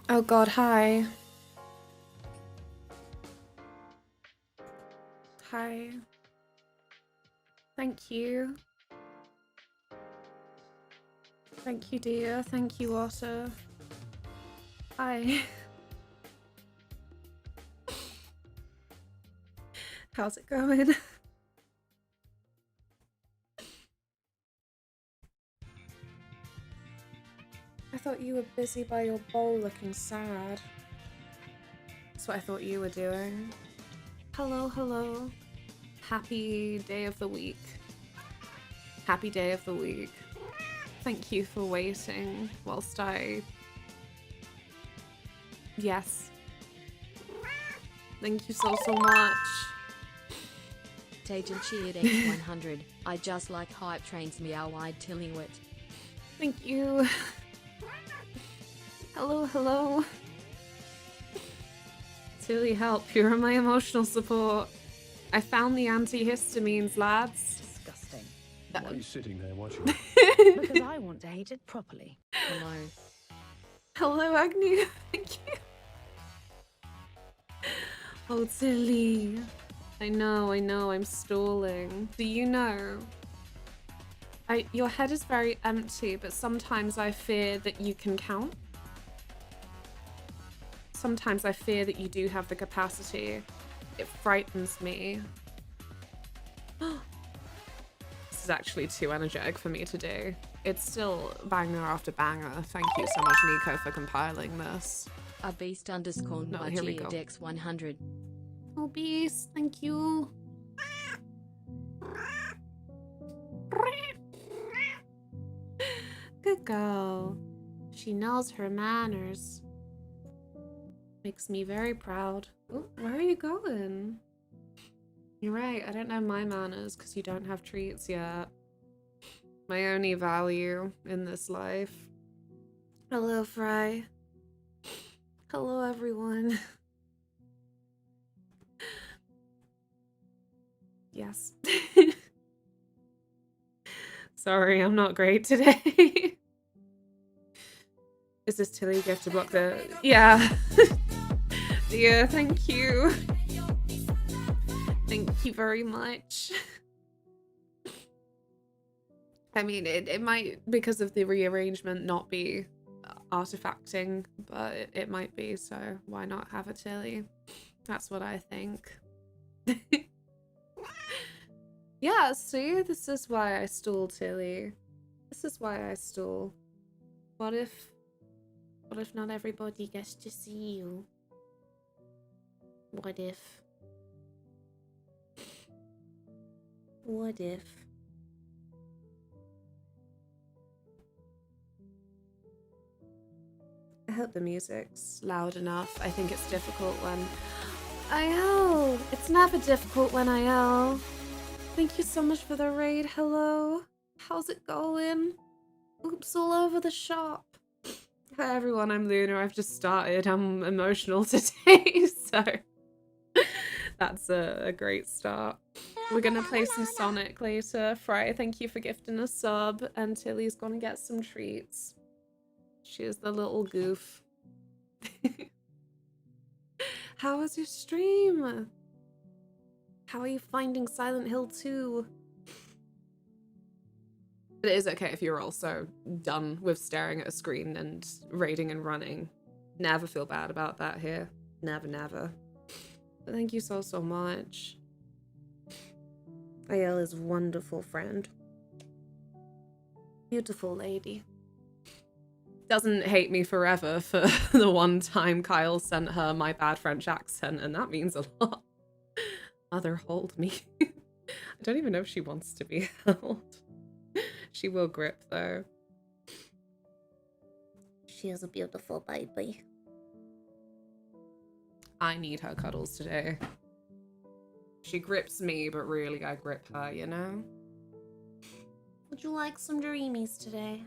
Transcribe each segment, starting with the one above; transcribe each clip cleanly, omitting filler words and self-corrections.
Oh god, hi. Hi. Thank you. Thank you, dear. Thank you, Otter. Hi. How's it going? I thought you were busy by your bowl looking sad. That's what I thought you were doing. Hello, hello. Happy day of the week. Happy day of the week. Thank you for waiting whilst I... Yes. Thank you so much. Tajan cheered X100. I just like hype trains meow-eyed Tilliwit. Thank you. Hello, hello. Tilly, help. You're my emotional support. I found the antihistamines, lads. Disgusting. Why are you sitting there watching? Because I want to hate it properly. Hello. Hello, Agnew. Thank you. Oh, Tilly. I know, I'm stalling. Do you know? Your head is very empty, but sometimes I fear that you can count. Sometimes I fear that you do have the capacity. It frightens me. This is actually too energetic for me to do. It's still banger after banger. Thank you so much, Nico, for compiling this. A beast underscore No, here we go. X100. Oh, beast, thank you. Good girl. She knows her manners. Makes me very proud. Oh, where are you going? You're right, I don't know my manners because you don't have treats yet. My only value in this life. Hello, Fry. Hello, everyone. Yes. Sorry, I'm not great today. Is this Tilly gift to block the... Yeah. Yeah, thank you. Thank you very much. I mean, it might, because of the rearrangement, not be artifacting, but it might be, so why not have a Tilly? That's what I think. Yeah, see, this is why I stole Tilly. This is why I stole. What if not everybody gets to see you? What if? What if? I hope the music's loud enough. I think it's difficult when I yell. It's never difficult when I yell. Thank you so much for the raid. Hello. How's it going? Oops, all over the shop. Hi everyone, I'm Luna. I've just started. I'm emotional today, so that's a great start. We're gonna play some Sonic later. Fry, thank you for gifting a sub, and Tilly's gonna get some treats. She is the little goof. How was your stream? How are you finding Silent Hill 2? It is okay if you're also done with staring at a screen and raiding and running. Never feel bad about that here. Never, never. But thank you so, so much. Ayel is a wonderful friend. Beautiful lady. Doesn't hate me forever for the one time Kyle sent her my bad French accent, and that means a lot. Mother, hold me. I don't even know if she wants to be held. She will grip, though. She is a beautiful baby. I need her cuddles today. She grips me, but really I grip her, you know? Would you like some dreamies today?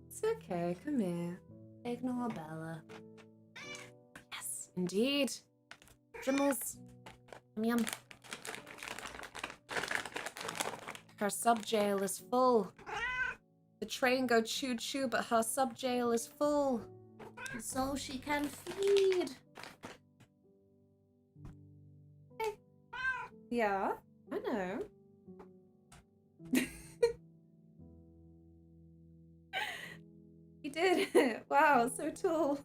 It's okay, come here. Ignore Bella. Yes, indeed. Dribbles. Yum yum. Her sub-jail is full. The train go choo-choo, but her sub-jail is full. And so she can feed. Hey. Yeah, I know. You did it. Wow, so tall.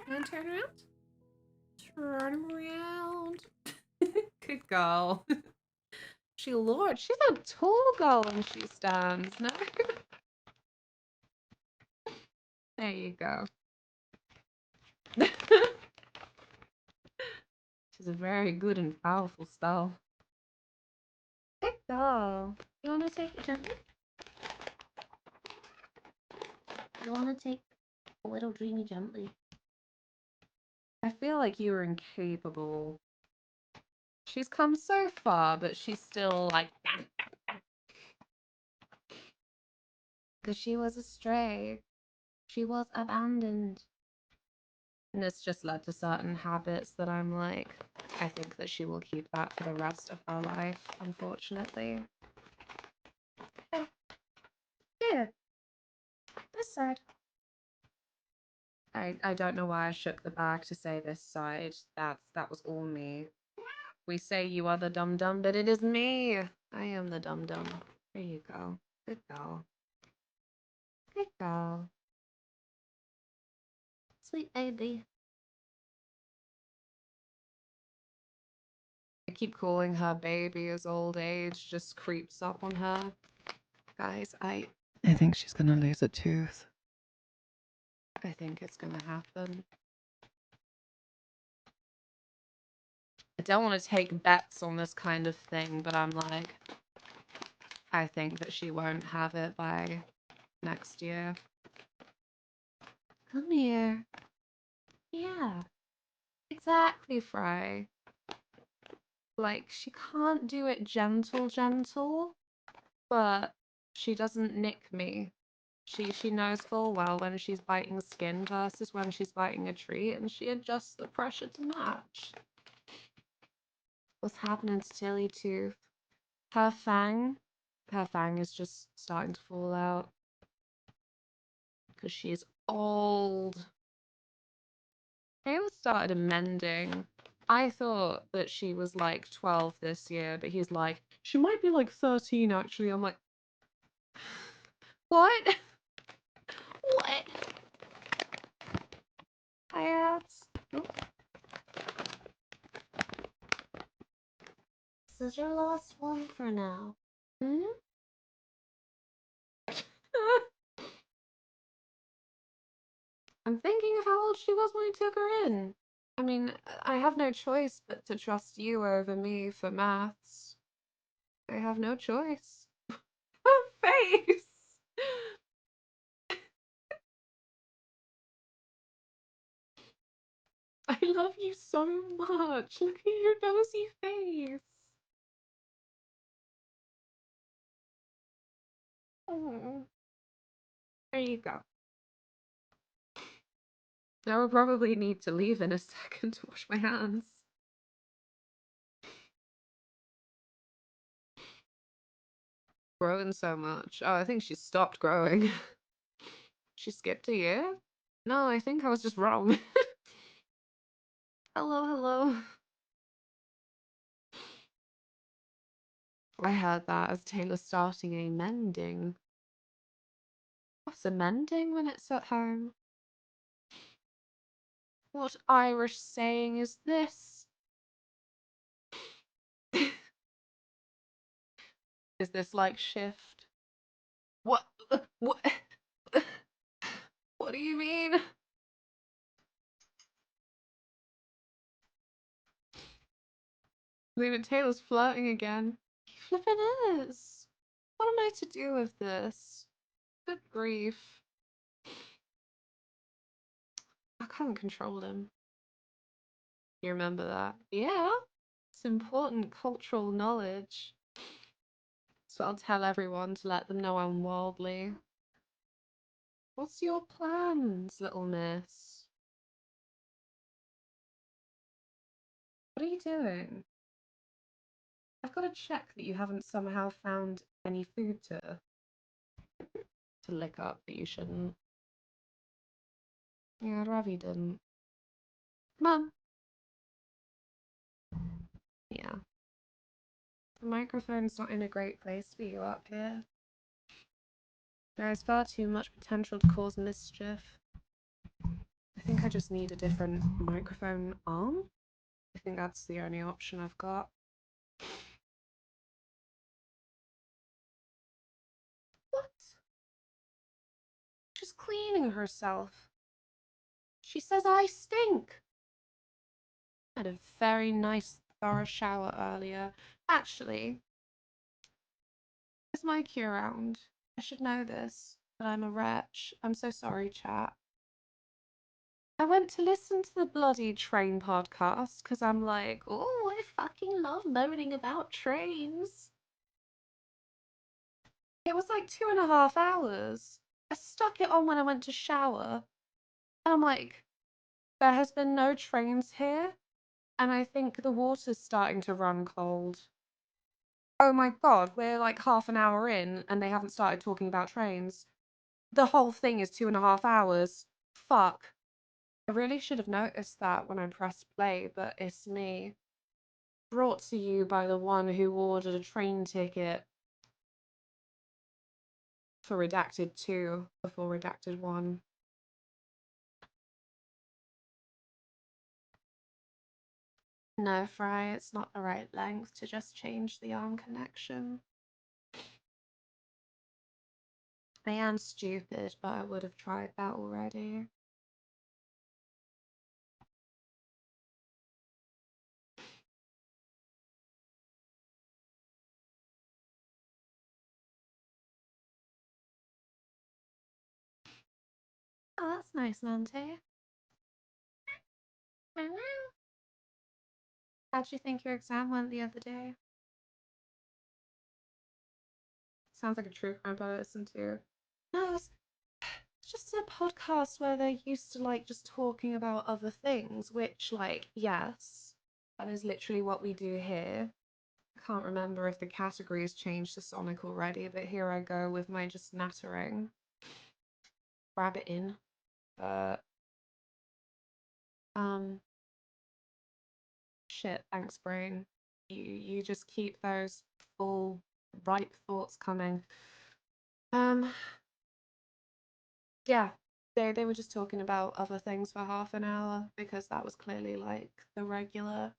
And turn around. Turn around. Good girl. She's a tall girl when she stands, no? There you go. She's a very good and powerful style. Good girl. You want to take it gently? You want to take a little dreamy gently? I feel like you were incapable. She's come so far, but she's still like... Because she was a stray. She was abandoned. And it's just led to certain habits that I'm like, I think that she will keep that for the rest of her life, unfortunately. Oh. Yeah. This side. I don't know why I shook the bag to say this side. That was all me. We say you are the dum-dum, but it is me. I am the dum-dum. There you go. Good girl. Good girl. Sweet baby. I keep calling her baby as old age just creeps up on her. Guys, I think she's gonna lose a tooth. I think it's gonna happen. I don't want to take bets on this kind of thing, but I'm like, I think that she won't have it by next year. Come here. Yeah, exactly, Fry. Like, she can't do it gentle, but she doesn't nick me. She knows full well when she's biting skin versus when she's biting a treat, and she adjusts the pressure to match. What's happening to Tilly Tooth? Her fang is just starting to fall out because she's old. Taylor started amending. I thought that she was like 12 this year, but he's like, she might be like 13 actually. I'm like, what? What? I asked. This is your last one for now. Hmm? I'm thinking of how old she was when I took her in. I mean, I have no choice but to trust you over me for maths. I have no choice. Her face! I love you so much. Look at your nosy face. Oh. There you go. I will probably need to leave in a second to wash my hands. Growing so much. Oh, I think she stopped growing. She skipped a year? No, I think I was just wrong. Hello, hello. I heard that as Taylor starting a mending. What's a mending when it's at home? What Irish saying is this? Is this like shift? What? What? What do you mean? Even Taylor's flirting again. He flippin' is. What am I to do with this? Good grief. I can't control him. You remember that? Yeah. It's important cultural knowledge. So I'll tell everyone to let them know I'm worldly. What's your plans, little miss? What are you doing? I've got to check that you haven't somehow found any food to lick up that you shouldn't. Yeah, I'd rather you didn't. Mum. Yeah. The microphone's not in a great place for you up here. There is far too much potential to cause mischief. I think I just need a different microphone arm. I think that's the only option I've got. What? She's cleaning herself. She says I stink. I had a very nice thorough shower earlier. Actually, is Mikey around? I should know this, but I'm a wretch. I'm so sorry, chat. I went to listen to the bloody train podcast because I'm like, oh, I fucking love moaning about trains. It was like 2.5 hours. I stuck it on when I went to shower. And I'm like, there has been no trains here. And I think the water's starting to run cold. Oh my god, we're like half an hour in and they haven't started talking about trains. The whole thing is 2.5 hours. Fuck. I really should have noticed that when I pressed play, but it's me. Brought to you by the one who ordered a train ticket for Redacted 2 before Redacted 1. No, Fry, it's not the right length to just change the arm connection. I am stupid, but I would have tried that already. Oh, that's nice, Monty. How'd you think your exam went the other day? Sounds like a true crime I listened to. No, it's just a podcast where they're used to like just talking about other things, which, like, yes, that is literally what we do here. I can't remember if the categories changed to Sonic already, but here I go with my just nattering. Grab it in. Shit, thanks, brain. You just keep those full, ripe thoughts coming. Yeah, they were just talking about other things for half an hour because that was clearly like the regular.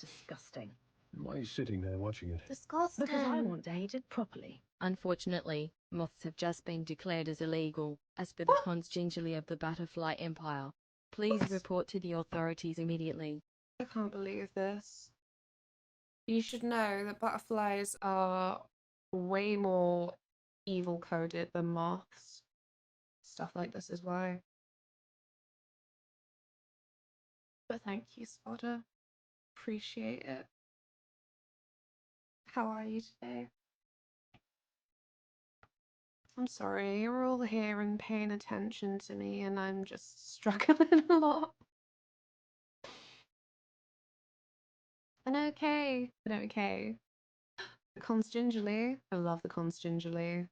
Disgusting. Why are you sitting there watching it? Disgusting. Because I want to eat it properly. Unfortunately, moths have just been declared as illegal, as per the cons gingerly of the butterfly empire. Please What? report to the authorities immediately. I can't believe this. You should know that butterflies are way more evil coded than moths. Stuff like this is why. But thank you, Spotter. Appreciate it. How are you today? I'm sorry, you're all here and paying attention to me, and I'm just struggling a lot. But okay. The cons gingerly. I love the cons gingerly.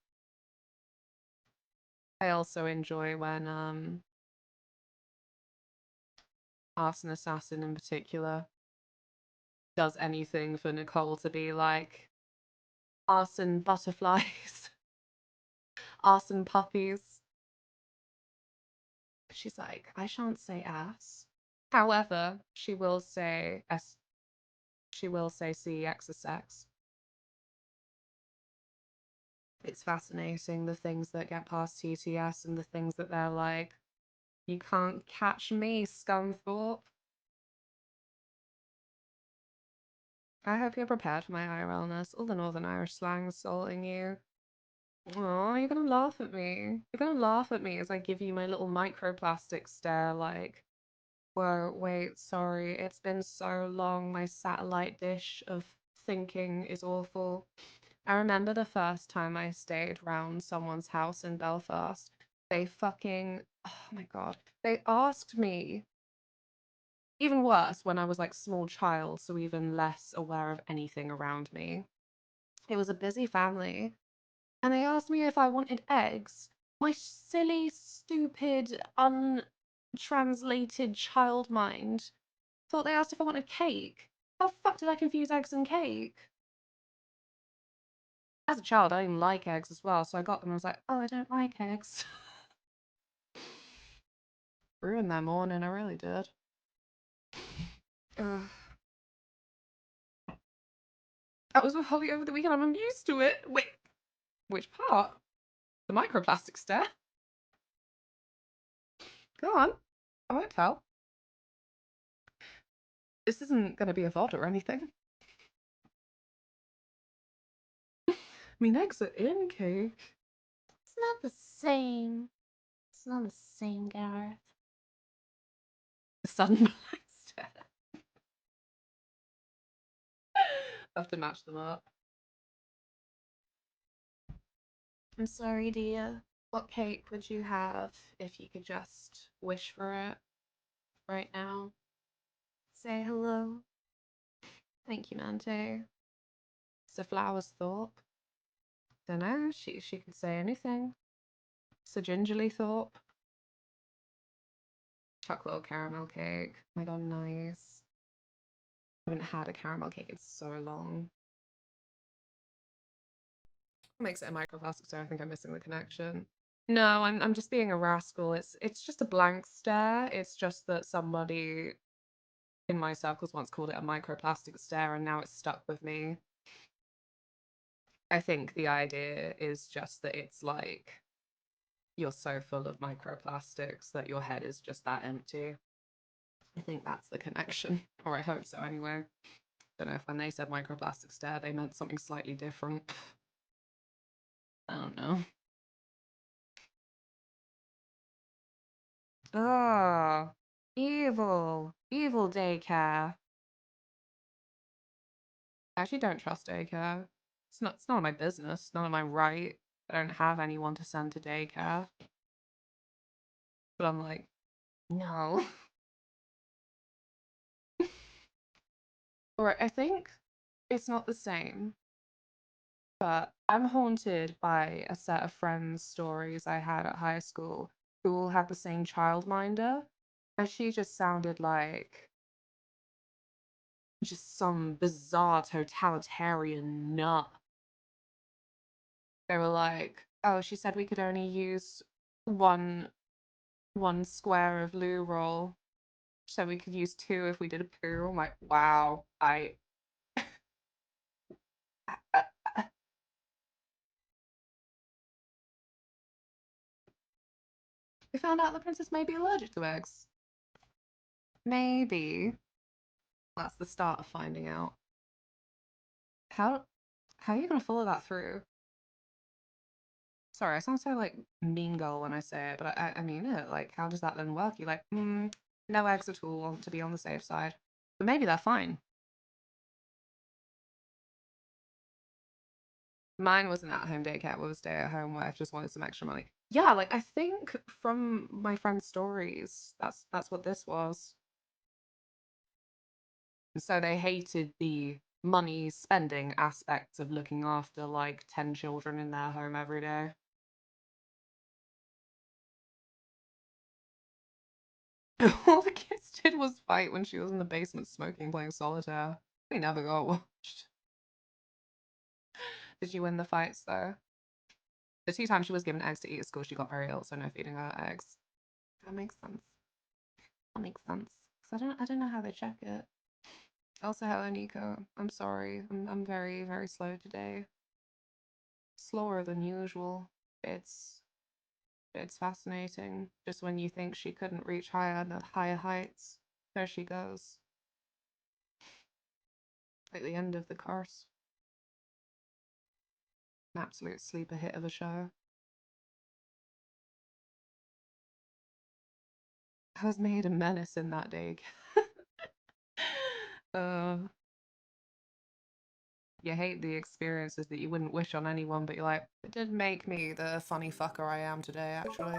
I also enjoy when Arson Assassin in particular does anything for Nicole to be like arson butterflies, arson puppies. She's like, I shan't say ass. However, she will say CX is sex. It's fascinating the things that get past TTS and the things that they're like, you can't catch me, Scunthorpe. I hope you're prepared for my IRLness. All the Northern Irish slang assaulting you. Oh, you're gonna laugh at me. You're gonna laugh at me as I give you my little microplastic stare like, whoa, wait, sorry, it's been so long. My satellite dish of thinking is awful. I remember the first time I stayed round someone's house in Belfast. They fucking, oh my god, they asked me, even worse when I was like small child, so even less aware of anything around me. It was a busy family, and they asked me if I wanted eggs. My silly, stupid, untranslated child mind thought they asked if I wanted cake. How the fuck did I confuse eggs and cake? As a child, I didn't like eggs as well, so I got them and I was like, oh, I don't like eggs. Ruined their morning, I really did. Ugh. That was with Holly over the weekend. I'm used to it. Wait, which part? The microplastic stare? Go on. I won't tell. This isn't going to be a VOD or anything. I mean, eggs are in cake. It's not the same. It's not the same, Gareth. The sudden black stare. I have to match them up. I'm sorry, dear. What cake would you have if you could just wish for it right now? Say hello. Thank you, Mante. It's a Flowers Thorpe. Dunno, she could say anything. Sir Gingerly Thorpe. Chocolate or caramel cake. Oh my god, nice. I haven't had a caramel cake in so long. What makes it a microplastic stare? I think I'm missing the connection. No, I'm just being a rascal. It's just a blank stare. It's just that somebody in my circles once called it a microplastic stare and now it's stuck with me. I think the idea is just that it's like you're so full of microplastics that your head is just that empty. I think that's the connection, or I hope so anyway. Don't know if when they said microplastic stare, they meant something slightly different. I don't know. Oh, evil. Evil daycare. I actually don't trust daycare. It's none of my business, none of my right. I don't have anyone to send to daycare. But I'm like, no. Alright, I think it's not the same. But I'm haunted by a set of friends' stories I had at high school who all had the same childminder. And she just sounded like just some bizarre totalitarian nut. They were like, oh, she said we could only use one square of loo roll. So we could use two if we did a poo. I'm like, wow, we found out the princess may be allergic to eggs. Maybe. That's the start of finding out. How are you gonna follow that through? Sorry, I sound so like mean girl when I say it, but I mean it. Like, how does that then work? You're like, no eggs at all to be on the safe side. But maybe they're fine. Mine was an at-home daycare. It was stay at home where I just wanted some extra money. Yeah, like I think from my friend's stories, that's what this was. So they hated the money spending aspects of looking after like 10 children in their home every day. All the kids did was fight when she was in the basement smoking, playing solitaire. We never got watched. Did you win the fights though? The 2 times she was given eggs to eat at school, she got very ill, so no feeding her eggs. That makes sense. That makes sense. Cause I don't know how they check it. Also, hello Nico. I'm sorry. I'm very, very slow today. Slower than usual. It's fascinating. Just when you think she couldn't reach higher heights, there she goes. Like the end of the course. An absolute sleeper hit of a show. I was made a menace in that dig. You hate the experiences that you wouldn't wish on anyone, but you're like, it did make me the funny fucker I am today, actually.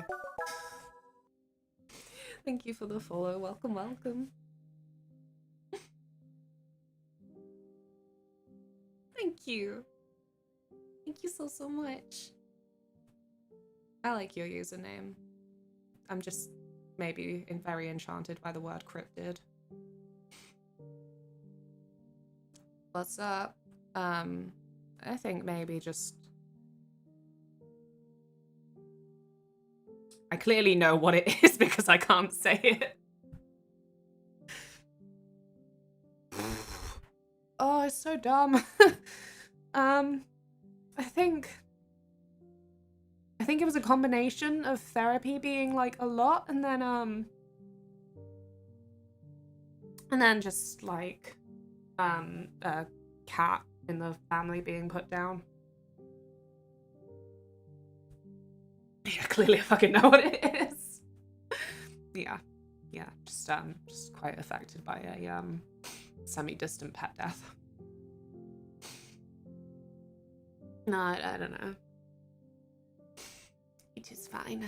Thank you for the follow. Welcome, welcome. Thank you. Thank you so much. I like your username. I'm just maybe very enchanted by the word cryptid. What's up? I think maybe just... I clearly know what it is because I can't say it. Oh, it's so dumb. I think it was a combination of therapy being like a lot and then just like a cat in the family being put down. Yeah, clearly I fucking know what it is. Yeah, just quite affected by a semi-distant pet death. No, I don't know. It is fine.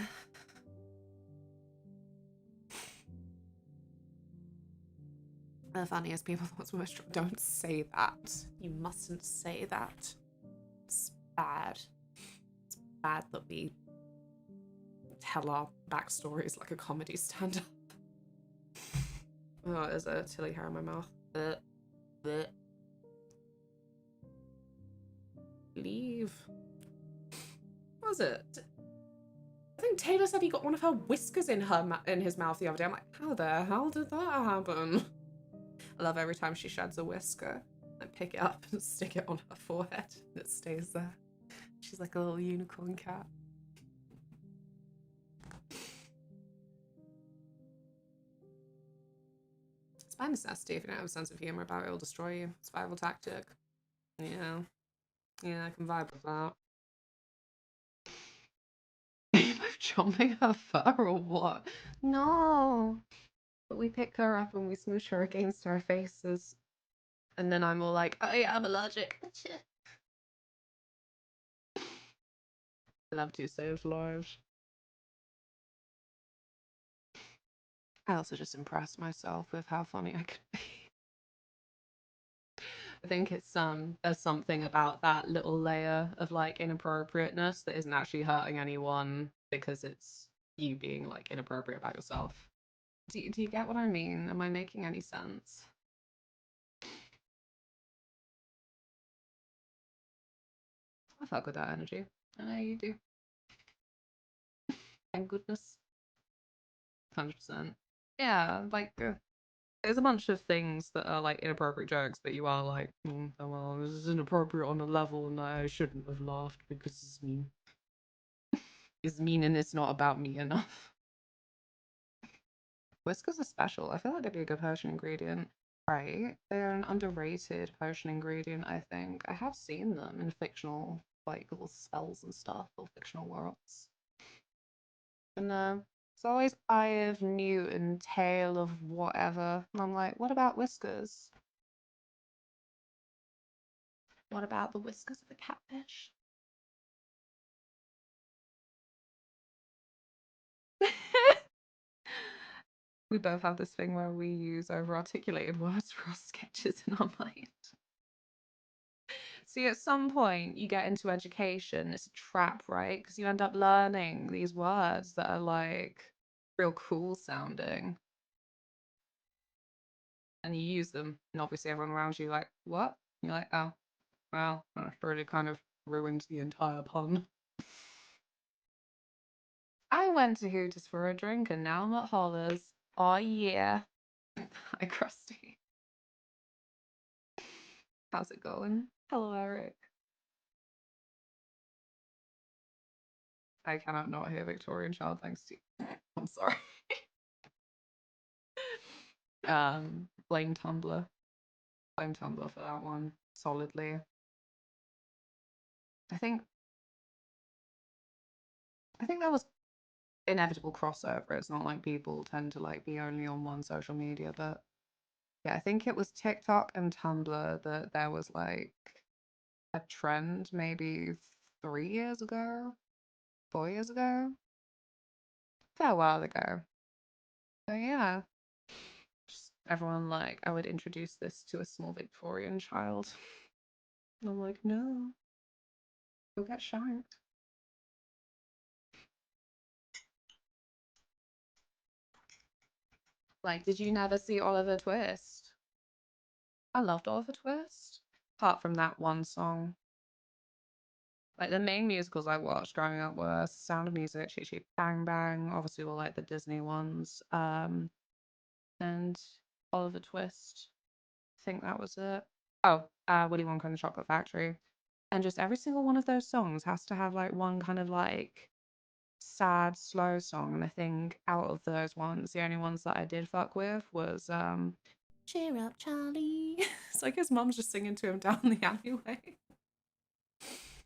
The funniest people thoughts were don't say that. You mustn't say that. It's bad. It's bad that we tell our backstories like a comedy stand-up. Oh, there's a tilly hair in my mouth. Leave. What was it? I think Taylor said he got one of her whiskers in his mouth the other day. I'm like, how the hell did that happen? I love every time she sheds a whisker. I pick it up and stick it on her forehead and it stays there. She's like a little unicorn cat. By necessity, if you don't have a sense of humor about it, it'll destroy you. Survival tactic. Yeah. Yeah, I can vibe with that. Are you both chomping her fur or what? No. But we pick her up and we smoosh her against our faces. And then I'm all like, oh yeah, I'm allergic. I love to save lives. I also just impress myself with how funny I can be. I think it's there's something about that little layer of like inappropriateness that isn't actually hurting anyone because it's you being like inappropriate about yourself. Do you get what I mean? Am I making any sense? I fuck with that energy. I know you do. Thank goodness. 100%. Yeah, like there's a bunch of things that are like inappropriate jokes, but you are like, oh, well, this is inappropriate on a level, and I shouldn't have laughed because it's mean. It's mean, and it's not about me enough. Whiskers are special. I feel like they'd be a good potion ingredient. Right? They're an underrated potion ingredient, I think. I have seen them in fictional, like, little spells and stuff, or fictional worlds. And it's always Eye of Newt and Tail of whatever. And I'm like, what about whiskers? What about the whiskers of the catfish? We both have this thing where we use over-articulated words for our sketches in our mind. See, at some point, you get into education. It's a trap, right? Because you end up learning these words that are like real cool sounding. And you use them. And obviously, everyone around you, like, what? And you're like, oh, well, that really kind of ruined the entire pun. I went to Hooters for a drink and now I'm at Holler's. Oh, yeah. Hi, Krusty. How's it going? Hello, Eric. I cannot not hear Victorian Child thanks to you. I'm sorry. Blame Tumblr. Blame Tumblr for that one solidly. I think that was inevitable crossover. It's not like people tend to like be only on one social media, but yeah, I think it was TikTok and Tumblr that there was like a trend maybe 3 years ago, 4 years ago, a fair while ago. So yeah, just everyone like, I would introduce this to a small Victorian child. And I'm like, no, you'll get shanked. Like, did you never see Oliver Twist? I loved Oliver Twist. Apart from that one song. Like, the main musicals I watched growing up were Sound of Music, Chitty Chitty Bang Bang, obviously all like the Disney ones, and Oliver Twist. I think that was it. Oh, Willy Wonka and the Chocolate Factory. And just every single one of those songs has to have like one kind of like sad, slow song. And I think out of those ones, the only ones that I did fuck with was Cheer Up Charlie. It's like his mom's just singing to him down the alleyway.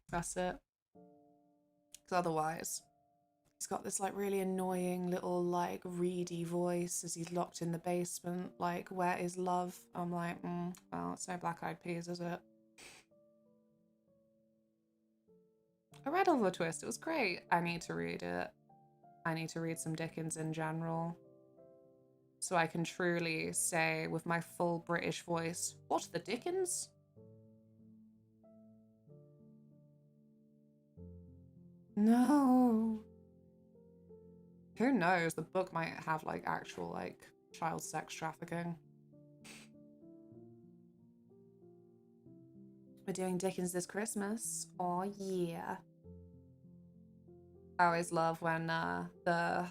That's it. Because otherwise, he's got this like really annoying little like reedy voice as he's locked in the basement. Like, where is love? I'm like, well, it's no Black Eyed Peas, is it? I read Oliver Twist. It was great. I need to read it. I need to read some Dickens in general. So I can truly say with my full British voice, what the Dickens? No. Who knows? The book might have like actual like child sex trafficking. We're doing Dickens this Christmas. Oh yeah. I always love when the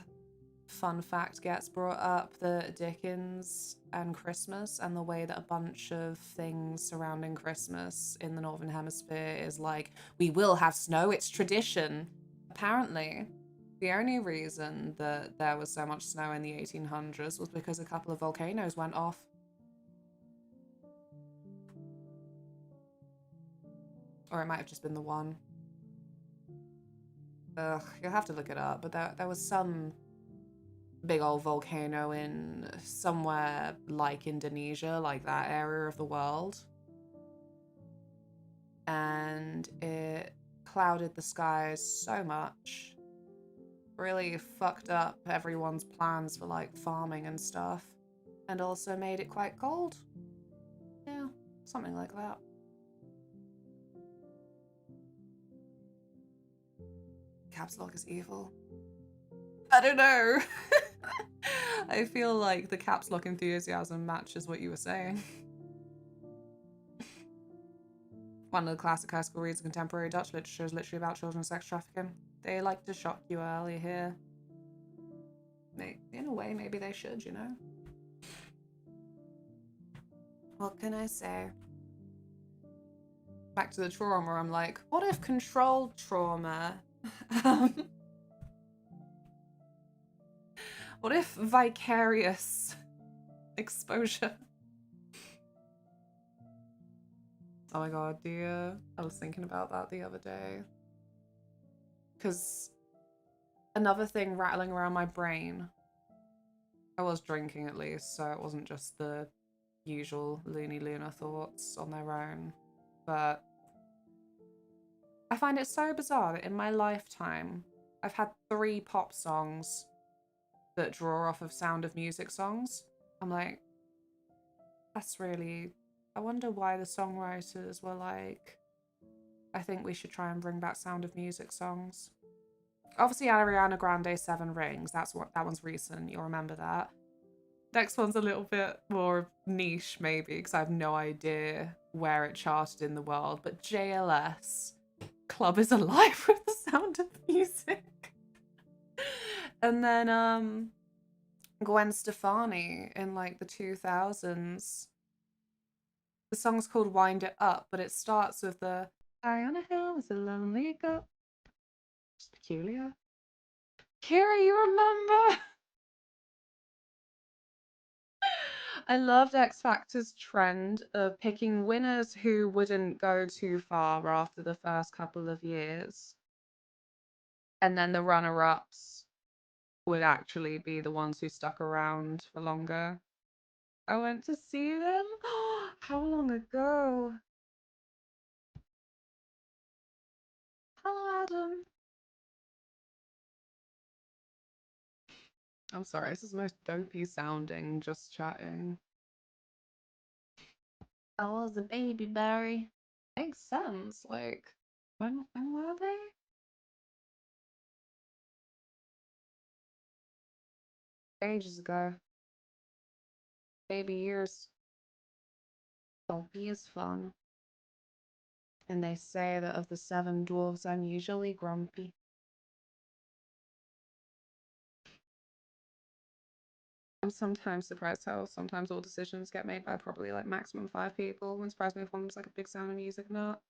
fun fact gets brought up that Dickens and Christmas and the way that a bunch of things surrounding Christmas in the Northern Hemisphere is like, we will have snow, it's tradition. Apparently, the only reason that there was so much snow in the 1800s was because a couple of volcanoes went off. Or it might have just been the one. Ugh, you'll have to look it up, but there was some big old volcano in somewhere like Indonesia, like that area of the world. And it clouded the skies so much. Really fucked up everyone's plans for like farming and stuff. And also made it quite cold. Yeah, something like that. Caps lock is evil. I don't know. I feel like the caps lock enthusiasm matches what you were saying. One of the classic high school reads of contemporary Dutch literature is literally about children's sex trafficking. They like to shock you early here. In a way, maybe they should, you know? What can I say? Back to the trauma, I'm like, what if controlled trauma? What if vicarious exposure? Oh my god, dear. I was thinking about that the other day. Because another thing rattling around my brain, I was drinking at least, so it wasn't just the usual loony Luna thoughts on their own. But I find it so bizarre that in my lifetime, I've had 3 pop songs that draw off of Sound of Music songs. I'm like, that's really... I wonder why the songwriters were like, I think we should try and bring back Sound of Music songs. Obviously, Ariana Grande, 7 Rings. That one's recent. You'll remember that. Next one's a little bit more niche, maybe, because I have no idea where it charted in the world. But JLS, Club is Alive with the Sound of Music. And then Gwen Stefani in like the 2000s. The song's called Wind It Up, but it starts with the "I on a hill is a lonely girl." It's peculiar. Kira, you remember? I loved X Factor's trend of picking winners who wouldn't go too far after the first couple of years. And then the runner-ups would actually be the ones who stuck around for longer. I went to see them. How long ago? Hello, Adam. I'm sorry, this is the most dopey sounding just chatting. I was a baby, Barry. Makes sense. Like, when were they? Ages ago. Baby years. Dopey is fun. And they say that of the 7 dwarves, I'm usually grumpy. I'm sometimes surprised how sometimes all decisions get made by probably like maximum 5 people. Wouldn't surprise me if one was like a big Sound of Music nut.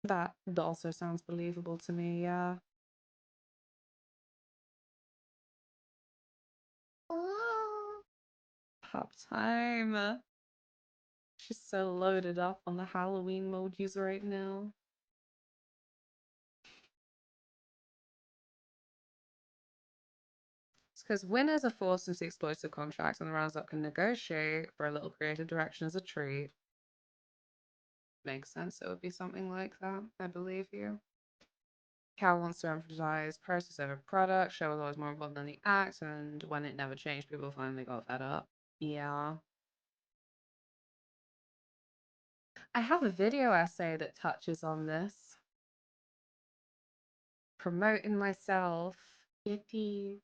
That also sounds believable to me, yeah. Oh, Pop time. She's so loaded up on the Halloween emojis right now. It's because winners are forced into exploitative contracts and the runners-up can negotiate for a little creative direction as a treat. Makes sense. It would be something like that. I believe you. Cal wants to emphasize process over product. Show was always more important than the act, and when it never changed, people finally got fed up. Yeah. I have a video essay that touches on this. Promoting myself. Yippee.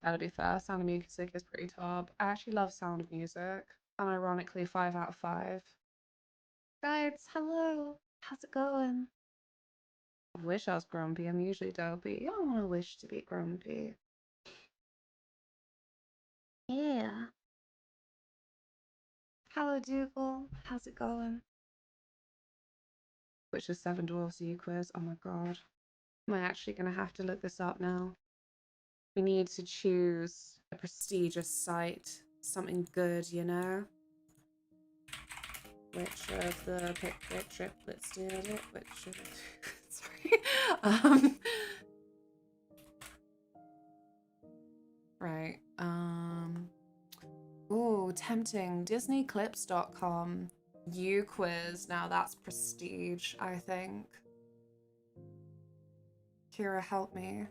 That'll be fair. Sound of Music is pretty top. I actually love Sound of Music. Unironically, 5 out of 5. guys, hello. How's it going? I wish I was grumpy. I'm usually dopey. You don't want to wish to be grumpy. Yeah. Hello, Dougal. How's it going? Which is 7 Dwarfs quiz. Oh my god. Am I actually going to have to look this up now? We need to choose a prestigious site. Something good, you know? Which of the Pickwick triplets did it? Which of... Sorry. Right. Ooh, tempting. DisneyClips.com. You quiz. Now that's prestige, I think. Kira, help me.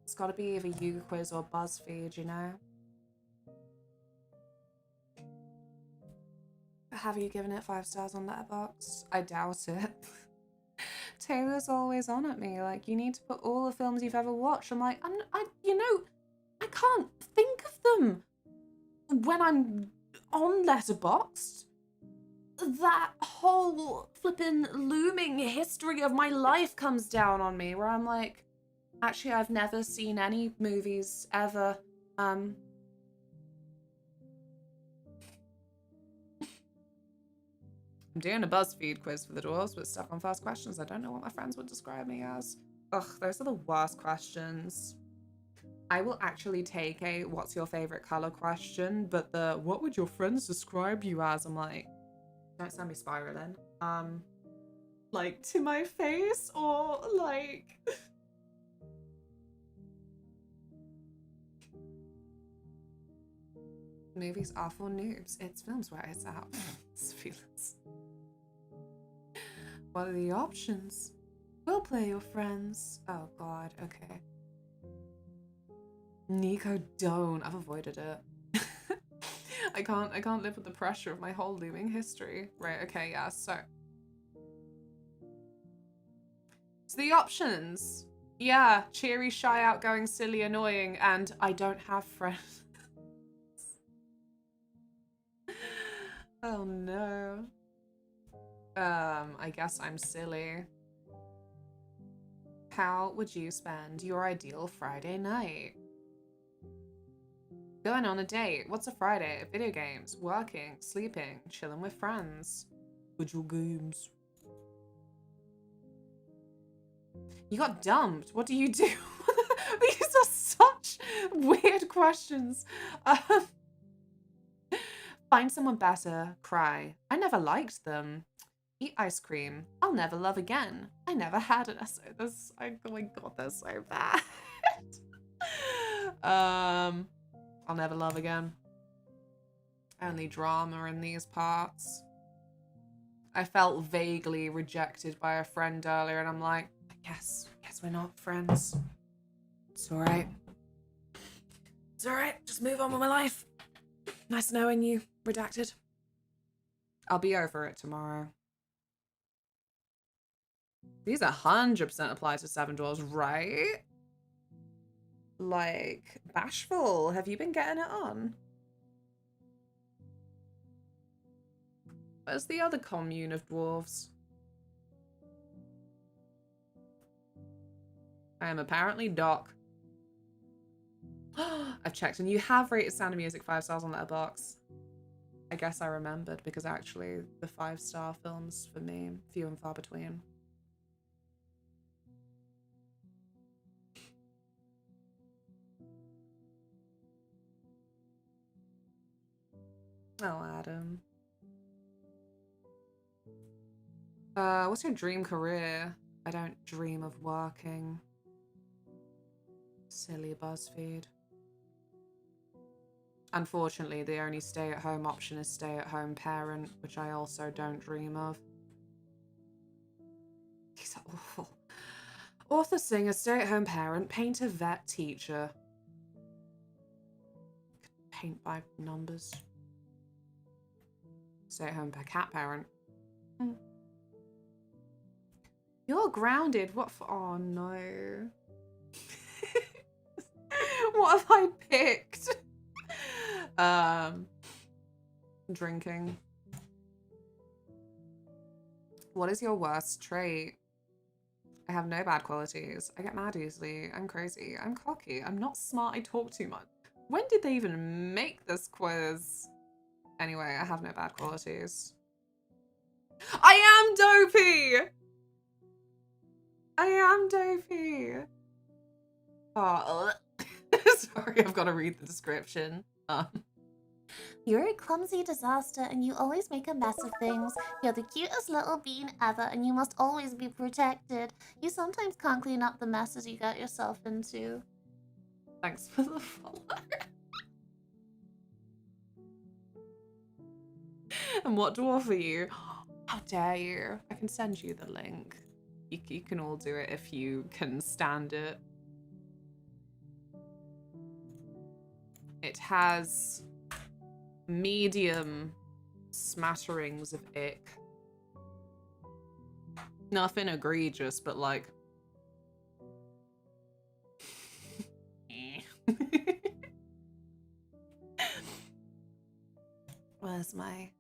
It's gotta be either you quiz or BuzzFeed, you know? Have you given it 5 stars on Letterboxd? I doubt it. Taylor's always on at me, like, you need to put all the films you've ever watched. I'm like, you know, I can't think of them when I'm on Letterboxd. That whole flippin' looming history of my life comes down on me, where I'm like, actually, I've never seen any movies ever. I'm doing a BuzzFeed quiz for the dwarves, but stuck on fast questions. I don't know what my friends would describe me as. Ugh, those are the worst questions. I will actually take a what's your favorite color question, but the what would your friends describe you as? I'm like, don't send me spiraling. Like to my face or like... Movies are for noobs. It's films where it's out. It's feelings. What are the options? We'll play your friends. Oh god, okay. Nico, don't. I've avoided it. I can't live with the pressure of my whole looming history. Right, okay, yeah, so the options. Yeah, cheery, shy, outgoing, silly, annoying, and I don't have friends. Oh no. I guess I'm silly. How would you spend your ideal Friday night? Going on a date. What's a Friday? Video games, working, sleeping, chilling with friends. Video games. You got dumped. What do you do? These are such weird questions. Find someone better. Cry. I never liked them. Eat ice cream. I'll never love again. I never had an SO. Oh my god, they're so bad. I'll never love again. Only drama in these parts. I felt vaguely rejected by a friend earlier, and I'm like, yes, we're not friends. It's alright. It's alright. Just move on with my life. Nice knowing you. Redacted. I'll be over it tomorrow. These 100% apply to Seven Dwarfs, right? Like, Bashful, have you been getting it on? Where's the other commune of dwarves? I am apparently Doc. I've checked, and you have rated Sound of Music 5 stars on Letterboxd. I guess I remembered, because actually the 5-star films for me, few and far between. Oh, Adam. What's your dream career? I don't dream of working. Silly BuzzFeed. Unfortunately, the only stay-at-home option is stay-at-home parent, which I also don't dream of. These are awful. Author, singer, stay-at-home parent, painter, vet, teacher. Paint by numbers. Stay-at-home cat parent. You're grounded. What for? Oh no. What have I picked? Drinking. What is your worst trait? I have no bad qualities. I get mad easily. I'm crazy. I'm cocky. I'm not smart. I talk too much. When did they even make this quiz? Anyway, I have no bad qualities. I am dopey! I am dopey. Oh, sorry, I've got to read the description. You're a clumsy disaster and you always make a mess of things. You're the cutest little bean ever and you must always be protected. You sometimes can't clean up the messes you get yourself into. Thanks for the follow. And what dwarf are you? How dare you? I can send you the link. You can all do it if you can stand it. It has medium smatterings of ick. Nothing egregious, but like... Where's my...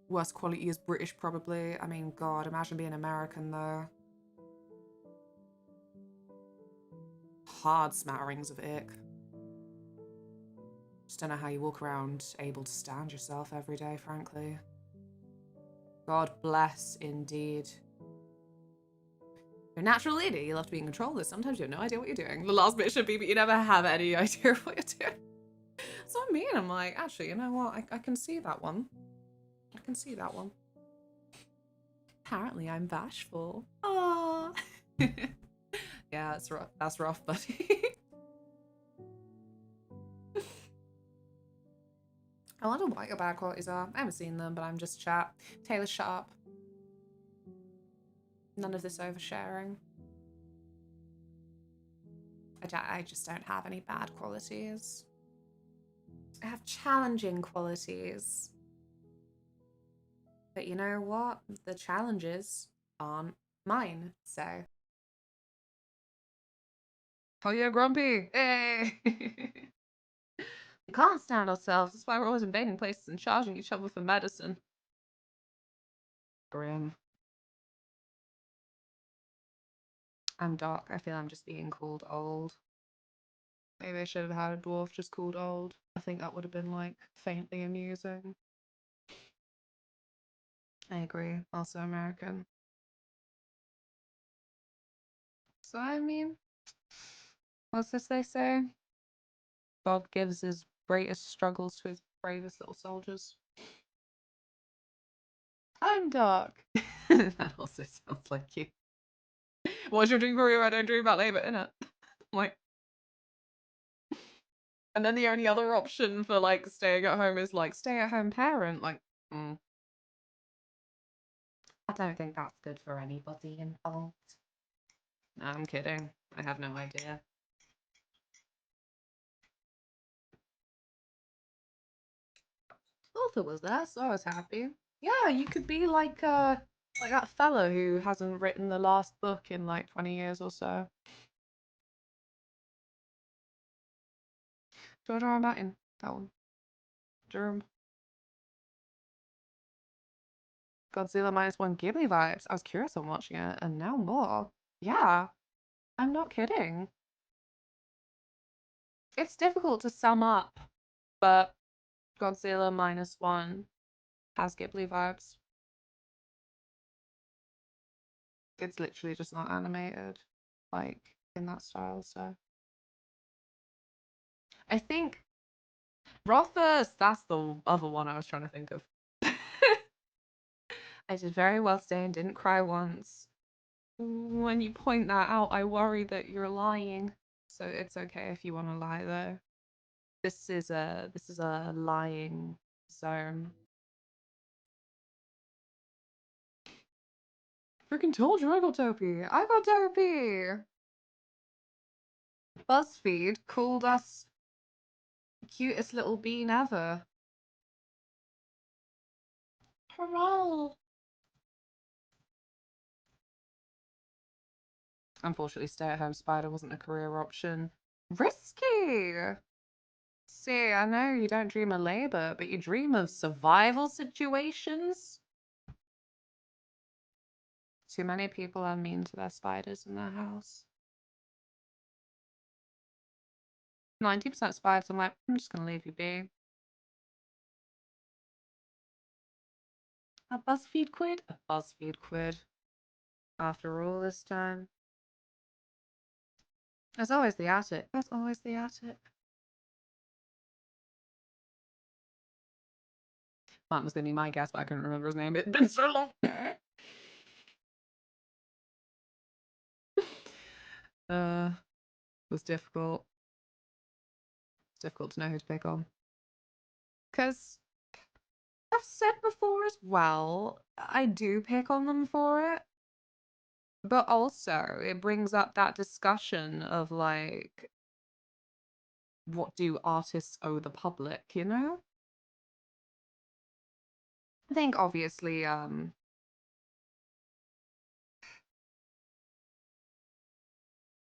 Worst quality is British, probably. I mean, God, imagine being American, though. Hard smatterings of ick. Just don't know how you walk around able to stand yourself every day, frankly. God bless, indeed. You're a natural leader. You love to be in control of this. Sometimes you have no idea what you're doing. The last bit should be, but you never have any idea of what you're doing. That's what I mean. I'm like, actually, you know what? I can see that one. I can see that one. Apparently, I'm bashful. Aww. Yeah, that's rough. That's rough, buddy. I wonder what your bad qualities are. I haven't seen them, but I'm just chat. Taylor, shut up. None of this oversharing. I just don't have any bad qualities. I have challenging qualities. But you know what? The challenges aren't mine, so. Oh, you're grumpy. Hey! We can't stand ourselves. That's why we're always invading places and charging each other for medicine. Grim. I'm dark. I feel I'm just being called old. Maybe I should have had a dwarf just called old. I think that would have been, like, faintly amusing. I agree. Also American. So, I mean, what's this they say? God gives his greatest struggles to his bravest little soldiers. I'm dark. That also sounds like you. What's your dream career? I don't dream about labor, innit? Like, and then the only other option for like staying at home is like stay at home parent. Like, I don't think that's good for anybody involved. No, I'm kidding. I have no idea. Author was there, so I was happy. Yeah, you could be like that fellow who hasn't written the last book in like 20 years or so. George R. R. Martin, that one. Durham. Godzilla -1 Ghibli vibes. I was curious on watching it, and now more. Yeah, I'm not kidding. It's difficult to sum up, but Godzilla -1 has Ghibli vibes. It's literally just not animated, like, in that style, so. I think Rothfuss, that's the other one I was trying to think of. I did very well today and didn't cry once. When you point that out, I worry that you're lying. So it's okay if you want to lie, though. This is a lying zone. Freaking told you I got dopey. I got dopey. BuzzFeed called us the cutest little bean ever. Hurrah! Unfortunately, stay-at-home spider wasn't a career option. Risky! See, I know you don't dream of labor, but you dream of survival situations? Too many people are mean to their spiders in their house. 90% spiders, I'm like, I'm just gonna leave you be. A BuzzFeed quid? A BuzzFeed quid. After all this time. There's always the attic. There's always the attic. That was gonna be my guess, but I couldn't remember his name. It's been so long. It was difficult. It's difficult to know who to pick on. Because I've said before as well, I do pick on them for it. But also, it brings up that discussion of, like, what do artists owe the public, you know? I think, obviously,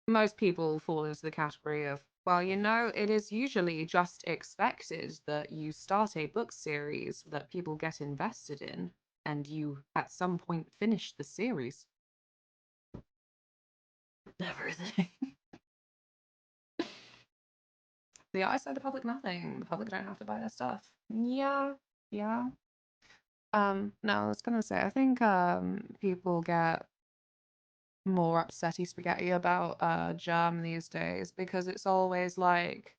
most people fall into the category of, well, you know, it is usually just expected that you start a book series that people get invested in, and you, at some point, finish the series. Everything. Yeah, I said the public nothing. The public don't have to buy their stuff. Yeah, yeah. No, I was gonna say, I think people get more upsetty spaghetti about jam these days because it's always like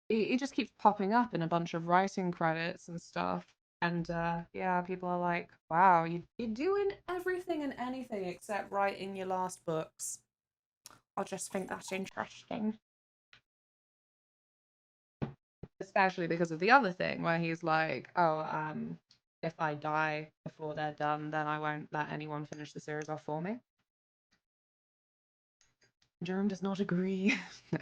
it just keeps popping up in a bunch of writing credits and stuff. And yeah, people are like, wow, you're doing everything and anything except writing your last books. I just think that's interesting. Especially because of the other thing where he's like, oh, if I die before they're done, then I won't let anyone finish the series off for me. Jerome does not agree. No.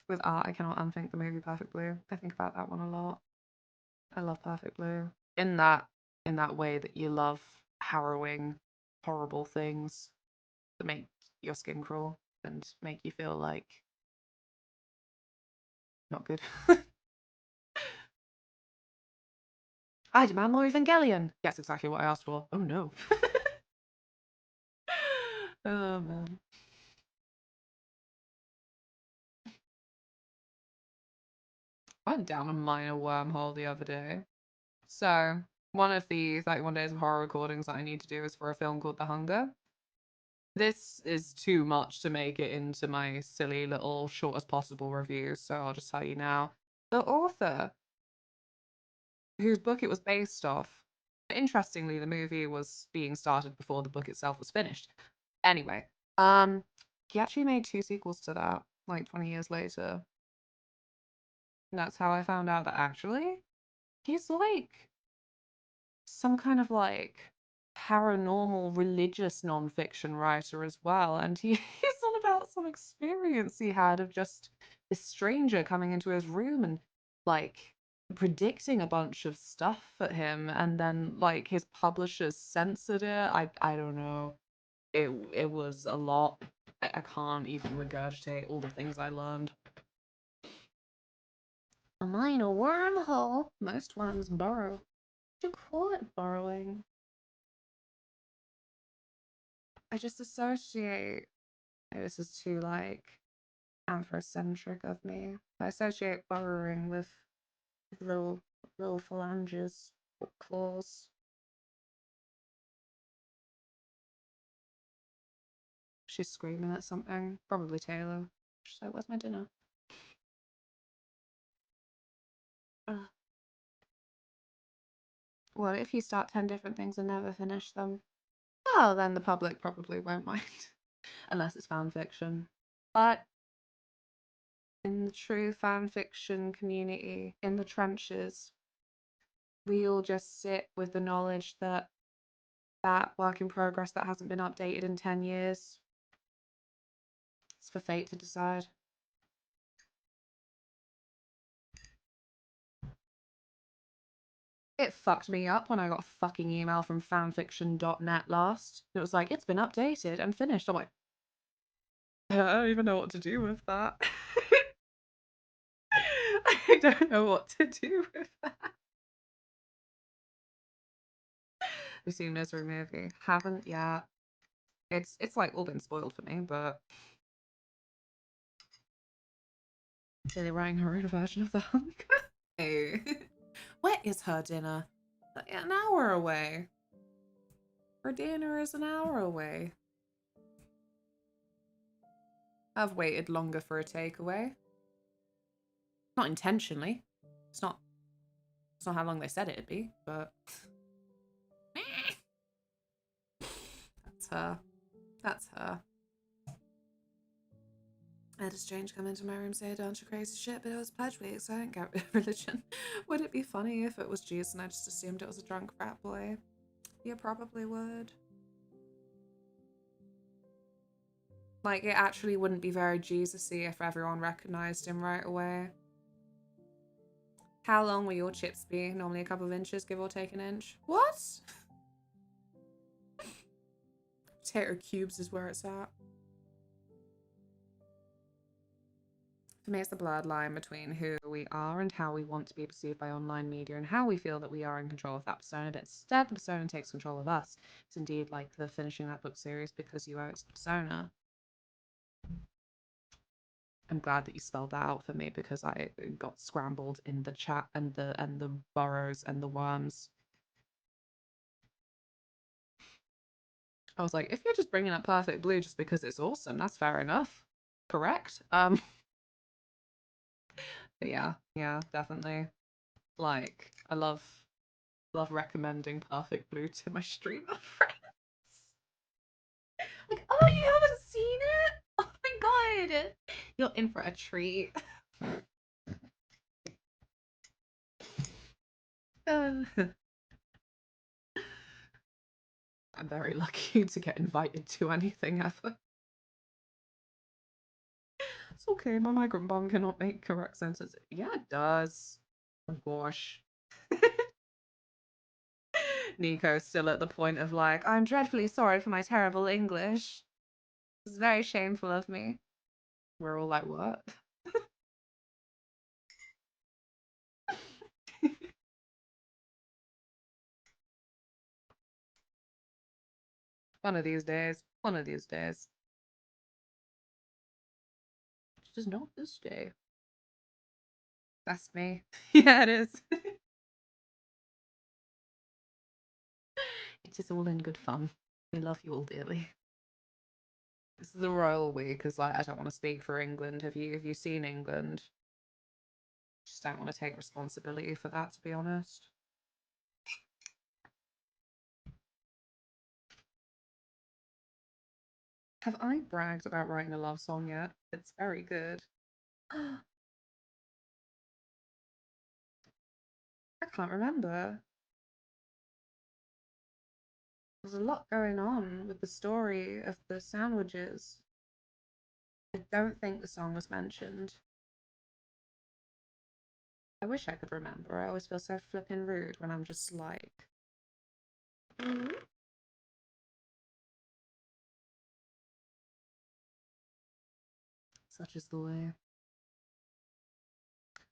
With art, I cannot unthink the movie Perfect Blue. I think about that one a lot. I love Perfect Blue. In that way that you love harrowing, horrible things that make your skin crawl and make you feel like not good. I demand more Evangelion. That's exactly what I asked for. Oh no. Oh man. I went down a minor wormhole the other day. So, one of the 31 Days of Horror recordings that I need to do is for a film called The Hunger. This is too much to make it into my silly little short as possible review, so I'll just tell you now. The author, whose book it was based off, interestingly, the movie was being started before the book itself was finished. Anyway, he actually made 2 sequels to that, like 20 years later. And that's how I found out that actually he's like some kind of like paranormal religious nonfiction writer as well, and he's on about some experience he had of just this stranger coming into his room and like predicting a bunch of stuff at him, and then like his publishers censored it. I don't know. It was a lot. I can't even regurgitate all the things I learned. A minor wormhole. Most worms burrow. What do you call it burrowing? I just associate, this is too like anthrocentric of me. I associate burrowing with little phalanges or claws. She's screaming at something. Probably Taylor. She's like, where's my dinner? Well, if you start 10 different things and never finish them, well, then the public probably won't mind. Unless it's fan fiction. But in the true fan fiction community, in the trenches, we all just sit with the knowledge that that work in progress that hasn't been updated in 10 years, it's for fate to decide. It fucked me up when I got a fucking email from fanfiction.net last. It was like, it's been updated and finished. I'm like, I don't even know what to do with that. I don't know what to do with that. We've seen Misery Movie. Haven't yet. It's like all been spoiled for me, but so they're writing her own version of The Hunger. Hey. Where is her dinner? An hour away. Her dinner is an hour away. I've waited longer for a takeaway. Not intentionally. It's not how long they said it'd be, but that's her. That's her. I had a strange come into my room, say a bunch of crazy shit, but it was pledge week, so I didn't get religion. Would it be funny if it was Jesus and I just assumed it was a drunk frat boy? You probably would. Like, it actually wouldn't be very Jesus-y if everyone recognized him right away. How long will your chips be? Normally a couple of inches, give or take an inch. What? Potato cubes is where it's at. For me, it's the blurred line between who we are and how we want to be perceived by online media and how we feel that we are in control of that persona, but instead the persona takes control of us. It's indeed like the finishing that book series because you owe it to the persona. I'm glad that you spelled that out for me because I got scrambled in the chat and the burrows and the worms. I was like, if you're just bringing up Perfect Blue just because it's awesome, that's fair enough. Correct. But yeah, definitely. Like, I love recommending Perfect Blue to my streamer friends. Like, oh, you haven't seen it? Oh my god, you're in for a treat. I'm very lucky to get invited to anything ever. It's okay, my migrant bomb cannot make correct sentences. Yeah, it does. Oh gosh. Nico's still at the point of like, I'm dreadfully sorry for my terrible English. It's very shameful of me. We're all like, what? One of these days. One of these days. Just not this day. That's me. Yeah, it is. It is all in good fun. We love you all dearly. This is a royal we, because like I don't want to speak for England. Have you seen England? Just don't want to take responsibility for that, to be honest. Have I bragged about writing a love song yet? It's very good. I can't remember. There's a lot going on with the story of the sandwiches. I don't think the song was mentioned. I wish I could remember. I always feel so flippin' rude when I'm just like... Such is the way.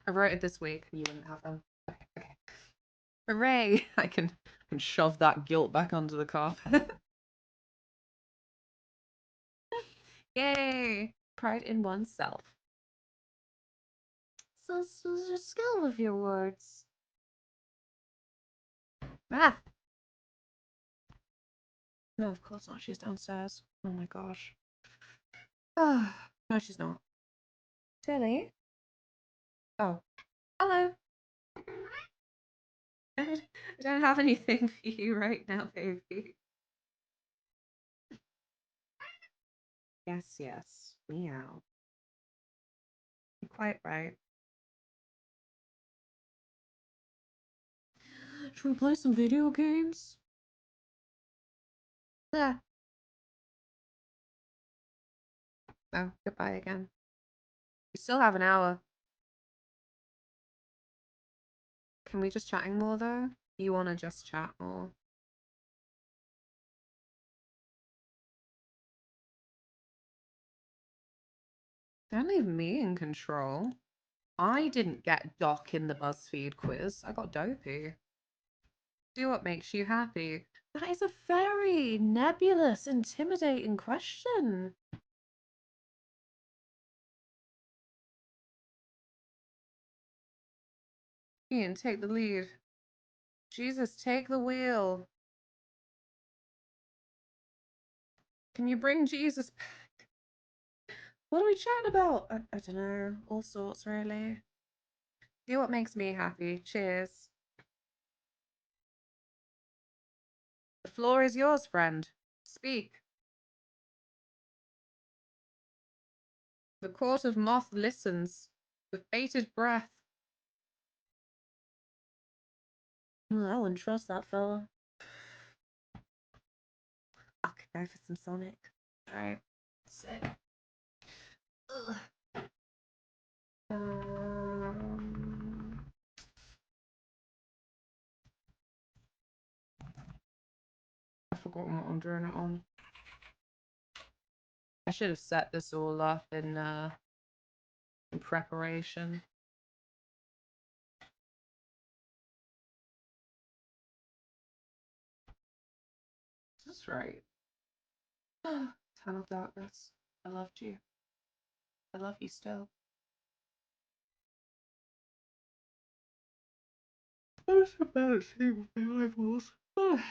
I wrote it this week. You wouldn't have them. Okay. Hooray! I can shove that guilt back under the carpet. Yay! Pride in oneself. So your skill with your words. Ah! No, of course not. She's downstairs. Oh my gosh. Oh, no, she's not. Tilly? Oh. Hello. I don't have anything for you right now, baby. Yes. Meow. You're quite right. Should we play some video games? Yeah. Oh, goodbye again. We still have an hour. Can we just chatting more though? You wanna just chat more? Don't leave me in control. I didn't get Doc in the BuzzFeed quiz. I got Dopey. Do what makes you happy. That is a very nebulous, intimidating question. Ian, take the lead. Jesus, take the wheel. Can you bring Jesus back? What are we chatting about? I don't know. All sorts, really. Do what makes me happy. Cheers. The floor is yours, friend. Speak. The court of moth listens with bated breath. I wouldn't trust that fella. I could go for some Sonic. Alright. Sick. I've forgotten what I'm doing it on. I should have set this all up in preparation. That's right. Tunnel darkness. I loved you. I love you still. I'm so bad at seeing with my eyeballs. Alright.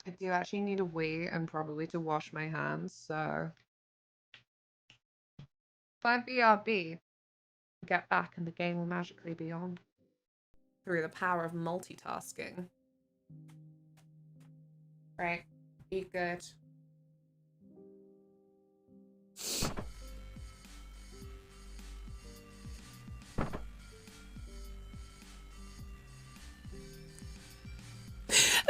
I do actually need a wee and probably to wash my hands, so 5BRB. Get back and the game will magically be on. Through the power of multitasking. Right. Be good.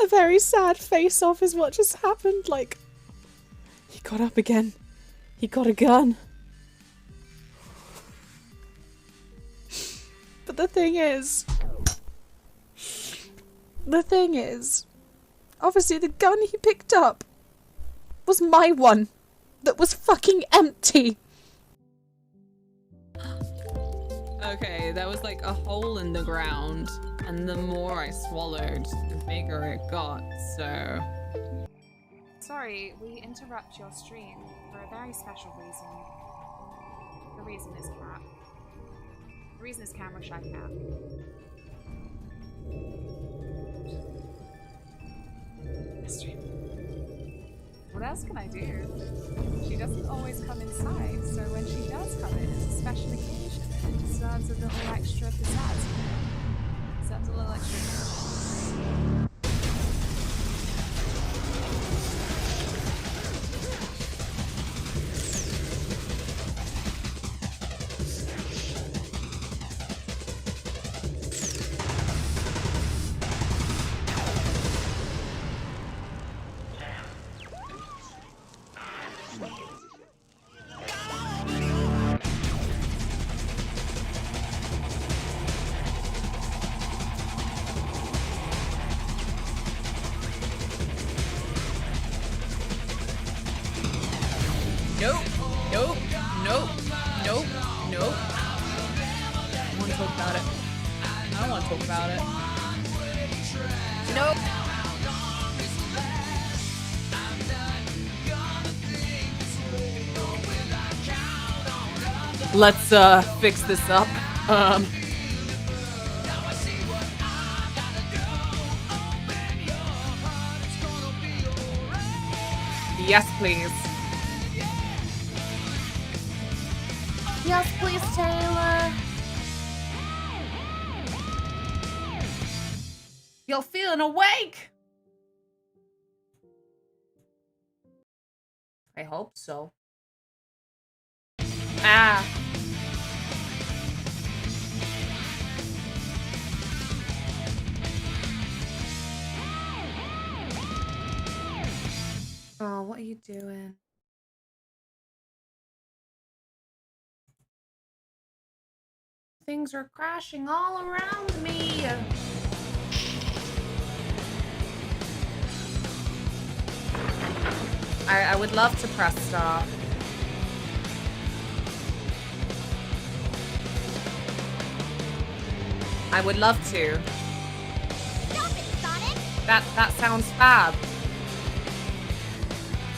A very sad face off is what just happened. Like, he got up again. He got a gun. But the thing is, obviously the gun he picked up was my one that was fucking empty. Okay, there was like a hole in the ground, and the more I swallowed, the bigger it got, so... Sorry, we interrupt your stream for a very special reason. The reason is cat. The reason is camera shy cat. Stream. What else can I do? She doesn't always come inside, so when she does come in, it's a special occasion. It deserves a little extra pizzazz. Deserves a little extra. Nope. Nope. Nope. Nope. Nope. I don't want to talk about it. I don't want to talk about it. Nope. Let's fix this up. Yes, please. Yes, please, Taylor. You're feeling awake? I hope so. Ah. Oh, what are you doing? Things are crashing all around me. I would love to press start. I would love to. Stop it, Sonic! That sounds fab.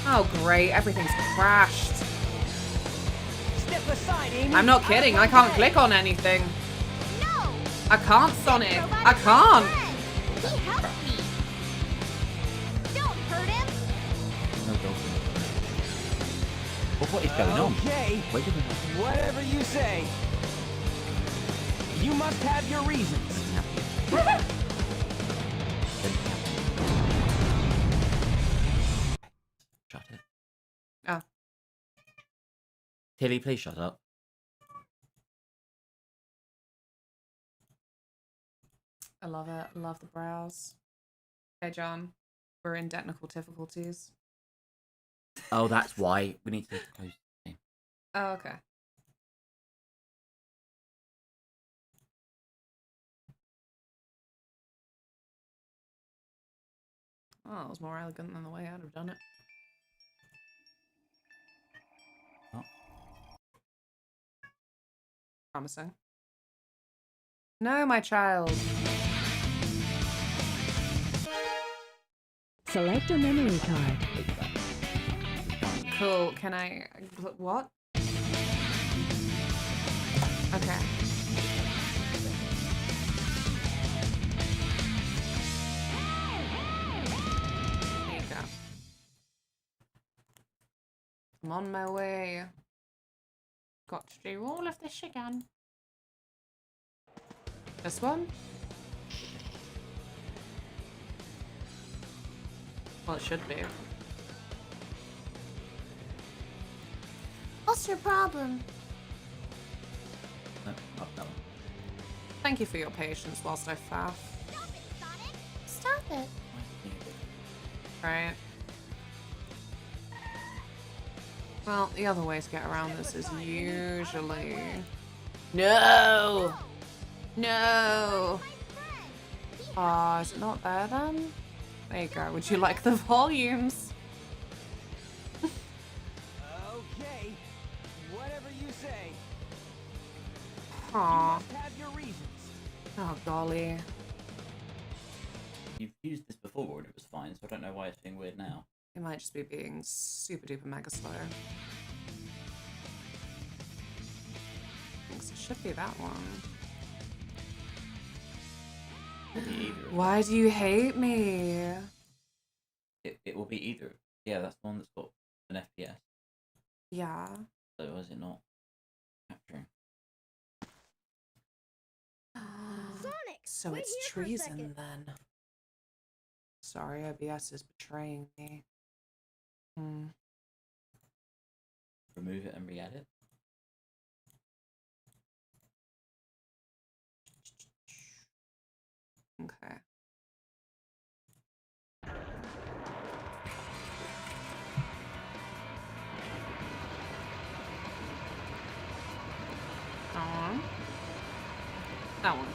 Oh great, everything's crashed. Step aside, Amy. I'm not kidding, I can't click on anything. No! I can't, Sonic. I can't. He helped me. Don't hurt him. No, don't. What is going on? Okay, Wait a minute. whatever you say. You must have your reasons. Shut it. Oh. Tilly, please shut up. I love it. I love the brows. Hey, John. We're in technical difficulties. Oh, that's why we need to close the game. Oh, okay. Oh, it was more elegant than the way I'd have done it. Oh. Promising. No, my child. Select a memory card. Cool. Can I... What? Okay. There you go. I'm on my way. Got to do all of this again. This one? Well, it should be. What's your problem? No, not that one. Thank you for your patience whilst I faff. Stop it. Right. Well, the other way to get around this is usually... No! No! Oh, is it not there then? There you go. Would you like the volumes? Okay, whatever you say. You Aw. must have your reasons. Oh, golly. You've used this before and it was fine, so I don't know why it's being weird now. It might just be being super duper mega slow. Thinks it should be that one. It will be either. Why do you hate me? It will be either. Yeah, that's the one that's got an FPS. Yeah. So is it not capturing? Sonic, So wait it's here for a treason second. then. Sorry, OBS is betraying me. Remove it and re-add it. Okay. That one.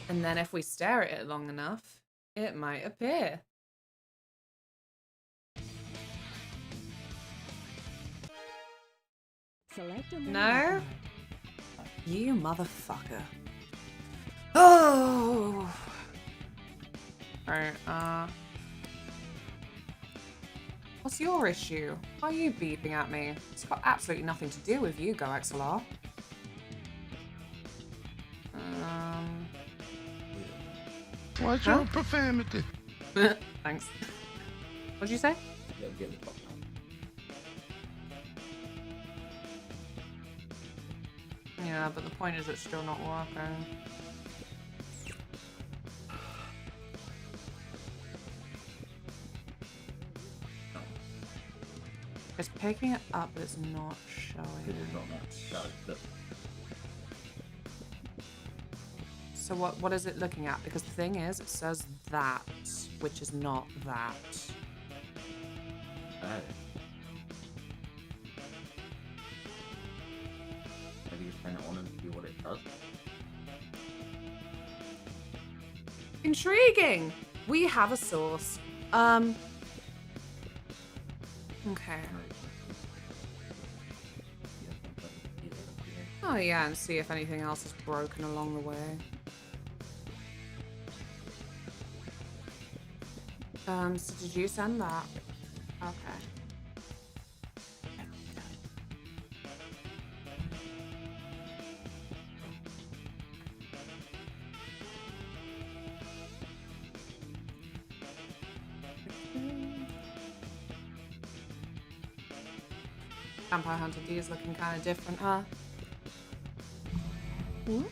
And then if we stare at it long enough, it might appear. Select a memory No? card. You motherfucker. Oh! Alright, what's your issue? Why are you beeping at me? It's got absolutely nothing to do with you, GoXLR. Watch Huh? your profanity. Thanks. What'd you say? Yeah, get the top now. Yeah, but the point is it's still not working. It's picking it up, but it's not showing It is not it. that. No, look. So what is it looking at? Because the thing is, it says that, which is not that. Oh. Maybe just turn it on and see what it does. Intriguing! We have a source. Okay. Oh yeah, and see if anything else is broken along the way. So did you send that? Okay. Vampire Hunter D is looking kind of different, huh? Hmm?